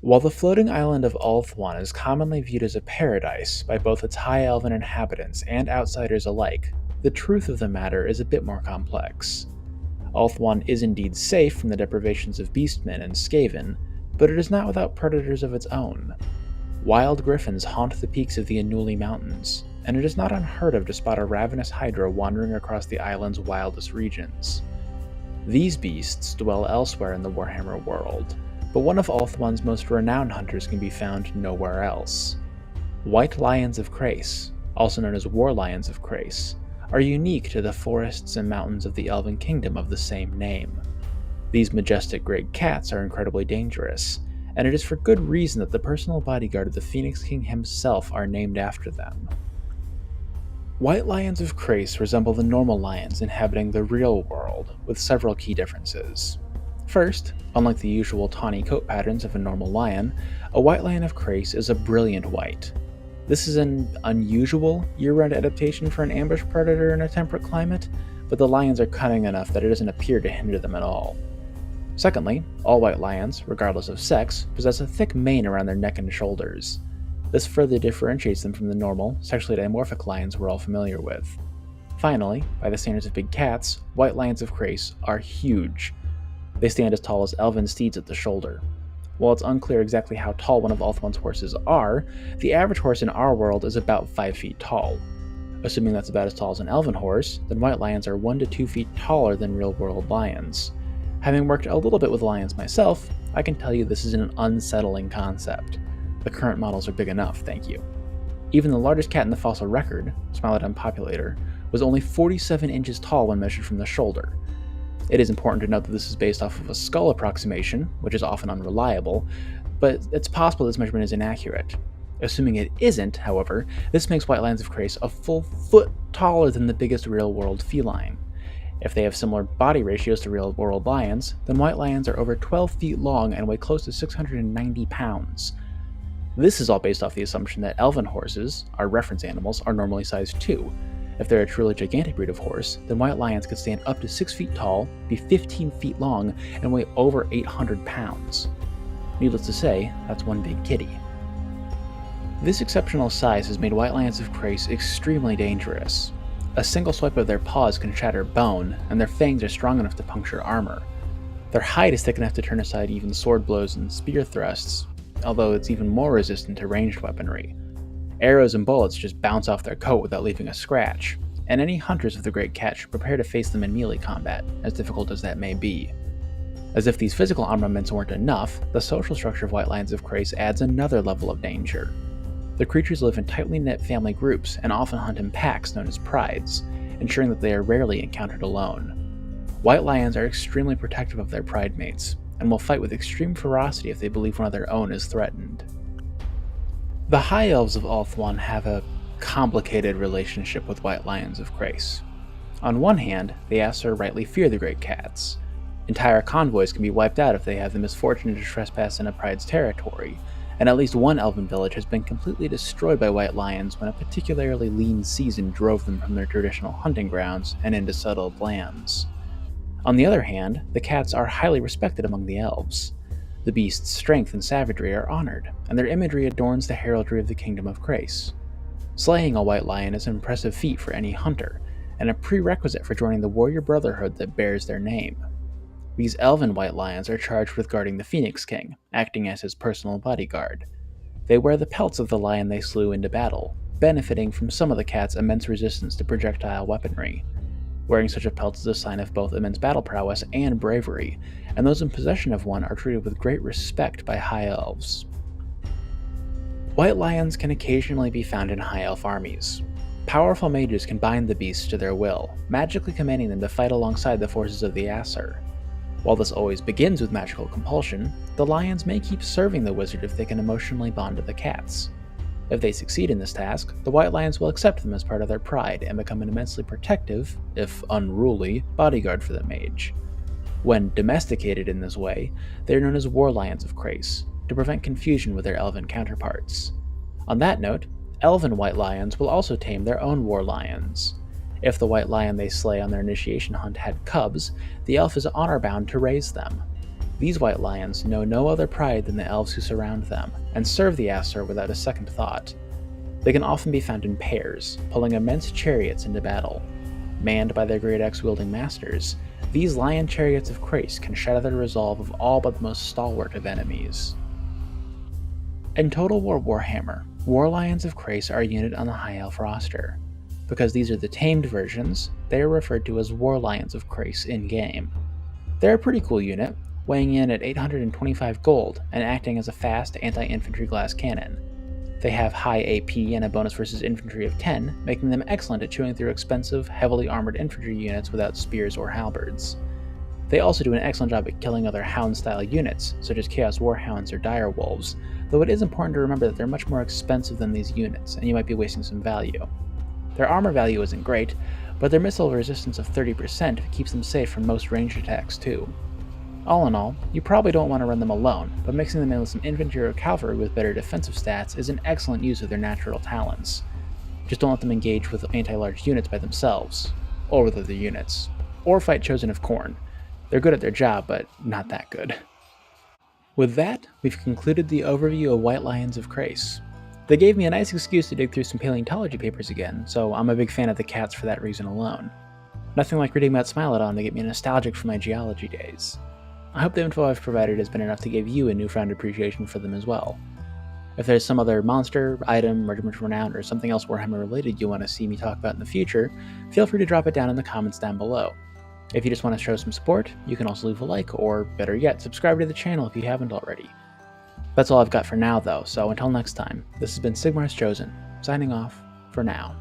While the floating island of Ulthuan is commonly viewed as a paradise by both its high elven inhabitants and outsiders alike, the truth of the matter is a bit more complex. Ulthuan is indeed safe from the deprivations of beastmen and Skaven, but it is not without predators of its own. Wild griffins haunt the peaks of the Anuli Mountains, and it is not unheard of to spot a ravenous hydra wandering across the island's wildest regions. These beasts dwell elsewhere in the Warhammer world, but one of Ulthuan's most renowned hunters can be found nowhere else. White lions of Chrace, also known as war lions of Chrace, are unique to the forests and mountains of the elven kingdom of the same name. These majestic great cats are incredibly dangerous, and it is for good reason that the personal bodyguard of the Phoenix King himself are named after them. White lions of Chrace resemble the normal lions inhabiting the real world, with several key differences. First, unlike the usual tawny coat patterns of a normal lion, a white lion of Chrace is a brilliant white. This is an unusual year-round adaptation for an ambush predator in a temperate climate, but the lions are cunning enough that it doesn't appear to hinder them at all. Secondly, all white lions, regardless of sex, possess a thick mane around their neck and shoulders. This further differentiates them from the normal, sexually dimorphic lions we're all familiar with. Finally, by the standards of big cats, white lions of Chrace are huge. They stand as tall as elven steeds at the shoulder. While it's unclear exactly how tall one of Ulthuan's horses are, the average horse in our world is about 5 feet tall. Assuming that's about as tall as an elven horse, then white lions are 1 to 2 feet taller than real-world lions. Having worked a little bit with lions myself, I can tell you this is an unsettling concept. The current models are big enough, thank you. Even the largest cat in the fossil record, Smilodon populator, was only 47 inches tall when measured from the shoulder. It is important to note that this is based off of a skull approximation, which is often unreliable, but it's possible this measurement is inaccurate. Assuming it isn't, however, this makes white lions of Chrace a full foot taller than the biggest real-world feline. If they have similar body ratios to real-world lions, then white lions are over 12 feet long and weigh close to 690 pounds. This is all based off the assumption that elven horses, our reference animals, are normally sized too. If they're a truly gigantic breed of horse, then white lions could stand up to 6 feet tall, be 15 feet long, and weigh over 800 pounds. Needless to say, that's one big kitty. This exceptional size has made white lions of Chrace extremely dangerous. A single swipe of their paws can shatter bone, and their fangs are strong enough to puncture armor. Their hide is thick enough to turn aside even sword blows and spear thrusts, although it's even more resistant to ranged weaponry. Arrows and bullets just bounce off their coat without leaving a scratch, and any hunters of the great cat should prepare to face them in melee combat, as difficult as that may be. As if these physical armaments weren't enough, the social structure of white lions of Chrace adds another level of danger. The creatures live in tightly knit family groups and often hunt in packs known as prides, ensuring that they are rarely encountered alone. White lions are extremely protective of their pride mates, and will fight with extreme ferocity if they believe one of their own is threatened. The High Elves of Ulthuan have a complicated relationship with white lions of Chrace. On one hand, the Aesir rightly fear the great cats. Entire convoys can be wiped out if they have the misfortune to trespass in a pride's territory, and at least one elven village has been completely destroyed by white lions when a particularly lean season drove them from their traditional hunting grounds and into settled lands. On the other hand, the cats are highly respected among the elves. The beast's strength and savagery are honored, and their imagery adorns the heraldry of the kingdom of Chrace. Slaying a white lion is an impressive feat for any hunter, and a prerequisite for joining the warrior brotherhood that bears their name. These elven white lions are charged with guarding the Phoenix King, acting as his personal bodyguard. They wear the pelts of the lion they slew into battle, benefiting from some of the cat's immense resistance to projectile weaponry. Wearing such a pelt is a sign of both immense battle prowess and bravery, and those in possession of one are treated with great respect by high elves. White lions can occasionally be found in high elf armies. Powerful mages can bind the beasts to their will, magically commanding them to fight alongside the forces of the Aesir. While this always begins with magical compulsion, the lions may keep serving the wizard if they can emotionally bond to the cats. If they succeed in this task, the white lions will accept them as part of their pride and become an immensely protective, if unruly, bodyguard for the mage. When domesticated in this way, they are known as war lions of Chrace, to prevent confusion with their elven counterparts. On that note, elven white lions will also tame their own war lions. If the white lion they slay on their initiation hunt had cubs, the elf is honor-bound to raise them. These white lions know no other pride than the elves who surround them, and serve the Aesir without a second thought. They can often be found in pairs, pulling immense chariots into battle. Manned by their great axe-wielding masters, these lion chariots of Chrace can shatter the resolve of all but the most stalwart of enemies. In Total War Warhammer, War Lions of Chrace are a unit on the High Elf roster. Because these are the tamed versions, they are referred to as War Lions of Chrace in-game. They're a pretty cool unit, weighing in at 825 gold and acting as a fast anti-infantry glass cannon. They have high AP and a bonus versus infantry of 10, making them excellent at chewing through expensive, heavily armored infantry units without spears or halberds. They also do an excellent job at killing other Hound-style units, such as Chaos Warhounds or Dire Wolves, though it is important to remember that they're much more expensive than these units, and you might be wasting some value. Their armor value isn't great, but their missile resistance of 30% keeps them safe from most ranged attacks too. All in all, you probably don't want to run them alone, but mixing them in with some infantry or cavalry with better defensive stats is an excellent use of their natural talents. Just don't let them engage with anti-large units by themselves, or with other units, or fight Chosen of Khorne. They're good at their job, but not that good. With that, we've concluded the overview of White Lions of Chrace. They gave me a nice excuse to dig through some paleontology papers again, so I'm a big fan of the cats for that reason alone. Nothing like reading about Smilodon to get me nostalgic for my geology days. I hope the info I've provided has been enough to give you a newfound appreciation for them as well. If there's some other monster, item, regiment of renown, or something else Warhammer related you want to see me talk about in the future, feel free to drop it down in the comments down below. If you just want to show some support, you can also leave a like, or better yet, subscribe to the channel if you haven't already. That's all I've got for now though, so until next time, this has been Sigmar's Chosen, signing off for now.